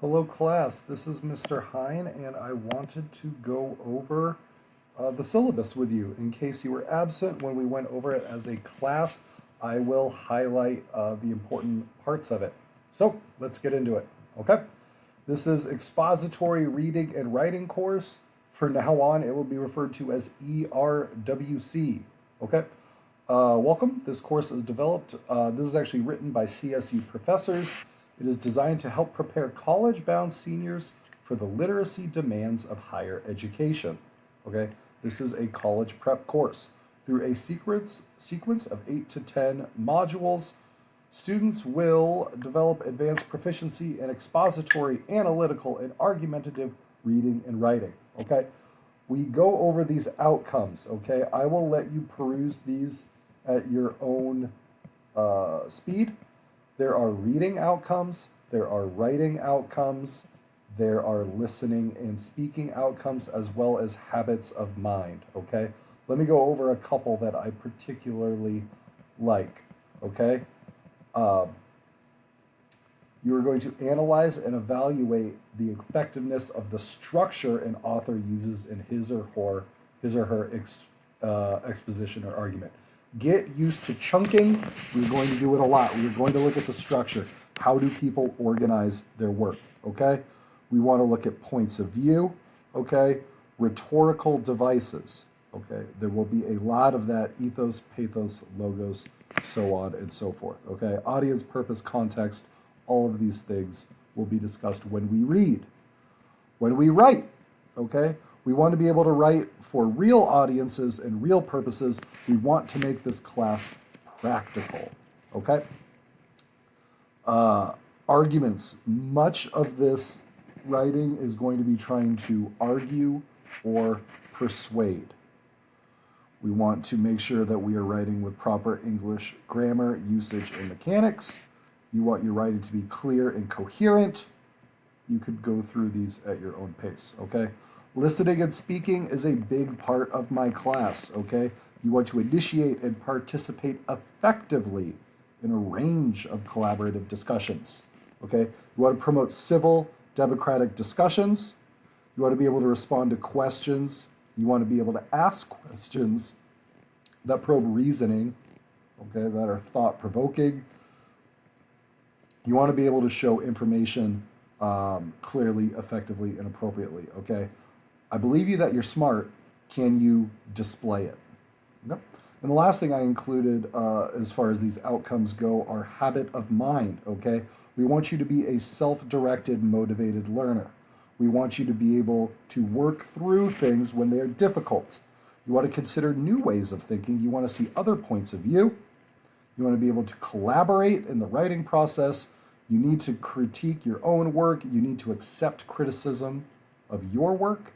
Hello class, this is Mr. Hine and I wanted to go over the syllabus with you. In case you were absent when we went over it as a class, I will highlight the important parts of it. So let's get into it, okay? This is Expository Reading and Writing course. From now on, it will be referred to as ERWC, okay? Welcome. This course is developed. This is actually written by CSU professors. It is designed to help prepare college-bound seniors for the literacy demands of higher education. Okay, this is a college prep course. Through a sequence of 8 to 10 modules, students will develop advanced proficiency in expository, analytical, and argumentative reading and writing. Okay, we go over these outcomes. Okay, I will let you peruse these at your own speed. There are reading outcomes, there are writing outcomes, there are listening and speaking outcomes, as well as habits of mind, okay? Let me go over a couple that I particularly like, okay? You are going to analyze and evaluate the effectiveness of the structure an author uses in his or her exposition or argument. Get used to chunking. We're going to do it a lot. We're going to look at the structure. How do people organize their work, okay? We want to look at points of view, okay? Rhetorical devices, okay? There will be a lot of that: ethos, pathos, logos, so on and so forth, okay? Audience, purpose, context, all of these things will be discussed when we read. When we write, okay? We want to be able to write for real audiences and real purposes. We want to make this class practical, okay? Arguments. Much of this writing is going to be trying to argue or persuade. We want to make sure that we are writing with proper English grammar, usage, and mechanics. You want your writing to be clear and coherent. You could go through these at your own pace, okay? Listening and speaking is a big part of my class, okay? You want to initiate and participate effectively in a range of collaborative discussions, okay? You want to promote civil, democratic discussions. You want to be able to respond to questions. You want to be able to ask questions that probe reasoning, okay, that are thought-provoking. You want to be able to show information clearly, effectively, and appropriately, okay? I believe you that you're smart. Can you display it? Okay. And the last thing I included as far as these outcomes go are habit of mind, okay? We want you to be a self-directed, motivated learner. We want you to be able to work through things when they are difficult. You want to consider new ways of thinking. You want to see other points of view. You want to be able to collaborate in the writing process. You need to critique your own work. You need to accept criticism of your work.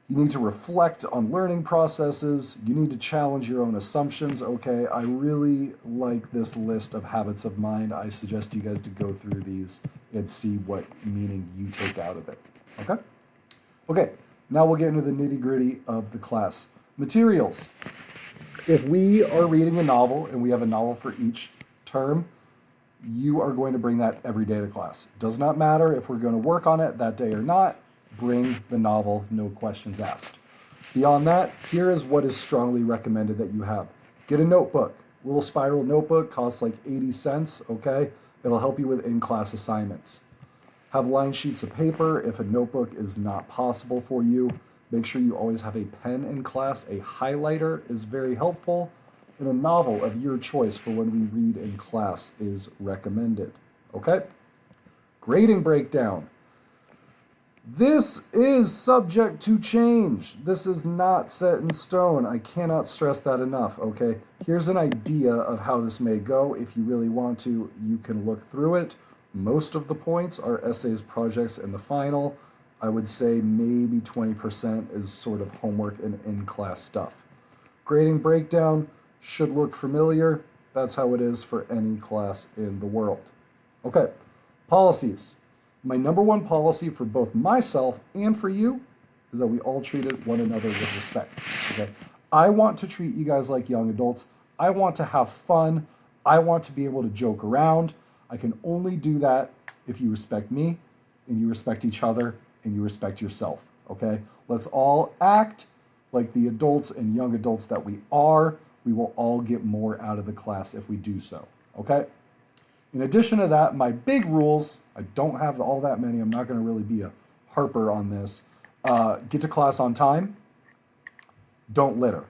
You need to reflect on learning processes. You need to challenge your own assumptions. Okay, I really like this list of habits of mind. I suggest you guys to go through these and see what meaning you take out of it. Okay? Okay, now we'll get into the nitty-gritty of the class. Materials. If we are reading a novel, and we have a novel for each term, you are going to bring that every day to class. Does not matter if we're going to work on it that day or not. Bring the novel, no questions asked. Beyond that, here is what is strongly recommended that you have. Get a notebook. Little spiral notebook, costs like 80 cents, okay? It'll help you with in-class assignments. Have line sheets of paper if a notebook is not possible for you. Make sure you always have a pen in class. A highlighter is very helpful. And a novel of your choice for when we read in class is recommended, okay? Grading breakdown. This is subject to change. This is not set in stone. I cannot stress that enough, okay? Here's an idea of how this may go. If you really want to, you can look through it. Most of the points are essays, projects, and the final. I would say maybe 20% is sort of homework and in-class stuff. Grading breakdown should look familiar. That's how it is for any class in the world. Okay, policies. My number one policy for both myself and for you is that we all treat one another with respect, okay? I want to treat you guys like young adults. I want to have fun. I want to be able to joke around. I can only do that if you respect me and you respect each other and you respect yourself, okay? Let's all act like the adults and young adults that we are. We will all get more out of the class if we do so, okay? In addition to that, my big rules, I don't have all that many. I'm not going to really be a harper on this. Get to class on time. Don't litter.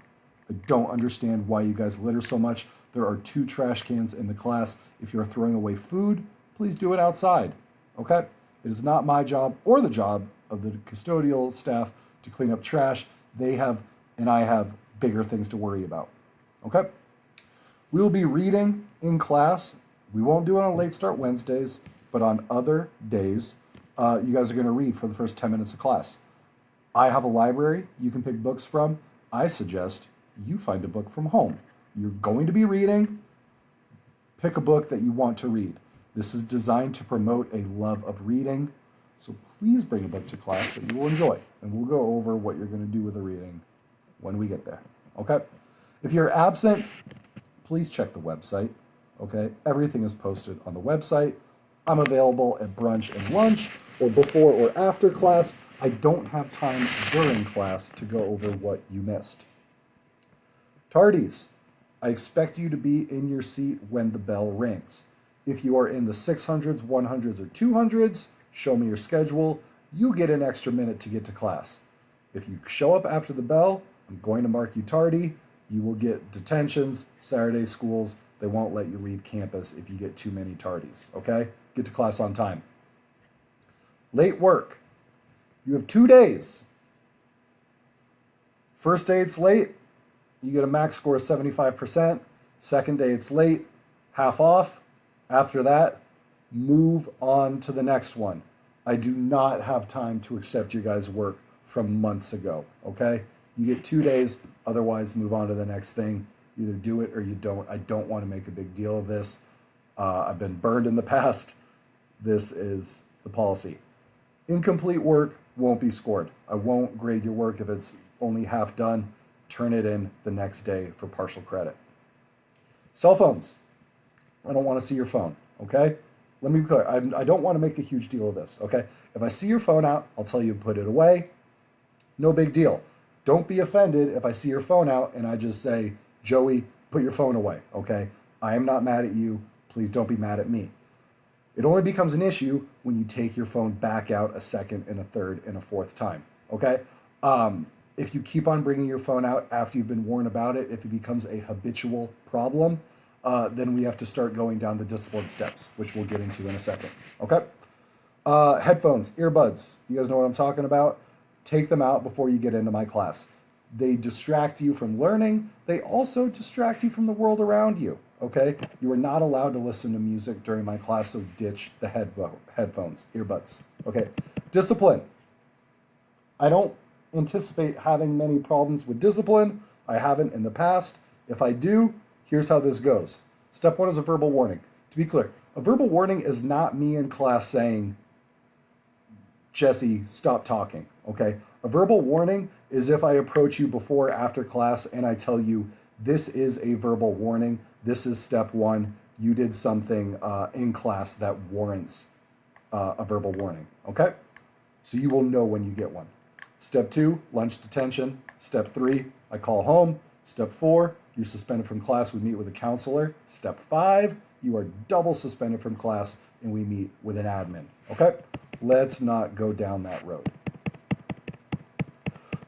I don't understand why you guys litter so much. There are 2 trash cans in the class. If you're throwing away food, please do it outside, okay? It is not my job or the job of the custodial staff to clean up trash. They have, and I have, bigger things to worry about, okay? We will be reading in class. We won't do it on late start Wednesdays, but on other days, you guys are going to read for the first 10 minutes of class. I have a library you can pick books from. I suggest you find a book from home. You're going to be reading. Pick a book that you want to read. This is designed to promote a love of reading. So please bring a book to class that you will enjoy. And we'll go over what you're going to do with the reading when we get there. Okay? If you're absent, please check the website. Okay? Everything is posted on the website. I'm available at brunch and lunch or before or after class. I don't have time during class to go over what you missed. Tardies. I expect you to be in your seat when the bell rings. If you are in the 600s, 100s, or 200s, show me your schedule. You get an extra minute to get to class. If you show up after the bell, I'm going to mark you tardy. You will get detentions, Saturday schools. They won't let you leave campus if you get too many tardies, okay? Get to class on time. Late work. You have 2 days. First day it's late, you get a max score of 75%. Second day it's late, half off. After that, move on to the next one. I do not have time to accept your guys' work from months ago, okay? You get 2 days, otherwise move on to the next thing. Either do it or you don't. I don't want to make a big deal of this. I've been burned in the past. This is the policy. Incomplete work won't be scored. I won't grade your work if it's only half done. Turn it in the next day for partial credit. Cell phones. I don't want to see your phone, okay? Let me be clear. I don't want to make a huge deal of this, okay? If I see your phone out, I'll tell you to put it away. No big deal. Don't be offended if I see your phone out and I just say, Joey, put your phone away, okay? I am not mad at you. Please don't be mad at me. It only becomes an issue when you take your phone back out a second and a third and a fourth time, okay? If you keep on bringing your phone out after you've been warned about it, if it becomes a habitual problem, then we have to start going down the discipline steps, which we'll get into in a second, okay? Headphones, earbuds, you guys know what I'm talking about? Take them out before you get into my class. They distract you from learning. They also distract you from the world around you, okay? You are not allowed to listen to music during my class, so ditch the headphones, earbuds, okay? Discipline. I don't anticipate having many problems with discipline. I haven't in the past. If I do, here's how this goes. Step 1 is a verbal warning. To be clear, a verbal warning is not me in class saying, Jesse, stop talking, okay? A verbal warning is if I approach you before or after class and I tell you, this is a verbal warning. This is step 1. You did something in class that warrants a verbal warning, okay? So you will know when you get one. Step 2, lunch detention. Step 3, I call home. Step 4, you're suspended from class. We meet with a counselor. Step 5, you are double suspended from class and we meet with an admin, okay? Let's not go down that road.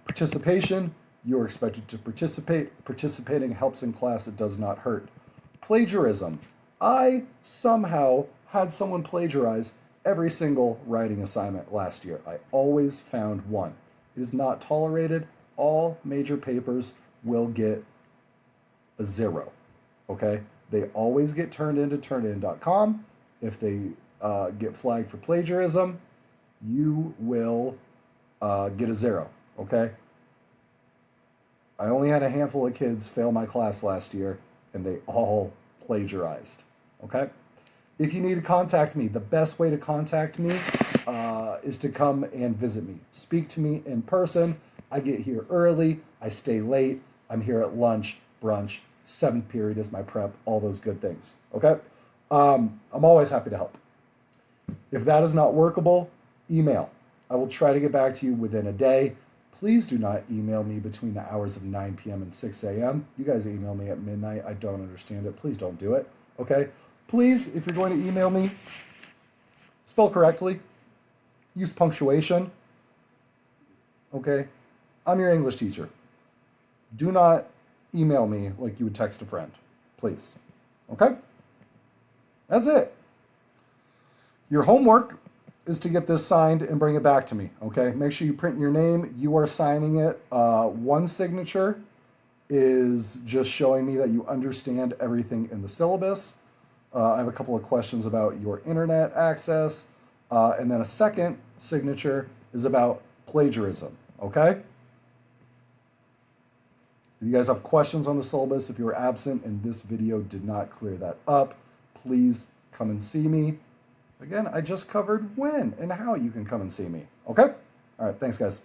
Participation, you're expected to participate. Participating helps in class, it does not hurt. Plagiarism, I somehow had someone plagiarize every single writing assignment last year. I always found one. It is not tolerated. All major papers will get a 0, okay? They always get turned into turnitin.com. If they get flagged for plagiarism, you will get a 0, okay? I only had a handful of kids fail my class last year, and they all plagiarized, okay? If you need to contact me, the best way to contact me is to come and visit me. Speak to me in person. I get here early. I stay late. I'm here at lunch, brunch. 7th period is my prep, all those good things, okay? I'm always happy to help. If that is not workable, email. I will try to get back to you within a day. Please do not email me between the hours of 9 p.m. and 6 a.m. You guys email me at midnight. I don't understand it. Please don't do it. Okay? Please, if you're going to email me, spell correctly. Use punctuation. Okay? I'm your English teacher. Do not email me like you would text a friend. Please. Okay? That's it. Your homework is to get this signed and bring it back to me, okay? Make sure you print your name. You are signing it. One signature is just showing me that you understand everything in the syllabus. I have a couple of questions about your internet access. And then a second signature is about plagiarism, okay? If you guys have questions on the syllabus, if you were absent and this video did not clear that up, please come and see me. Again, I just covered when and how you can come and see me. Okay? All right, thanks, guys.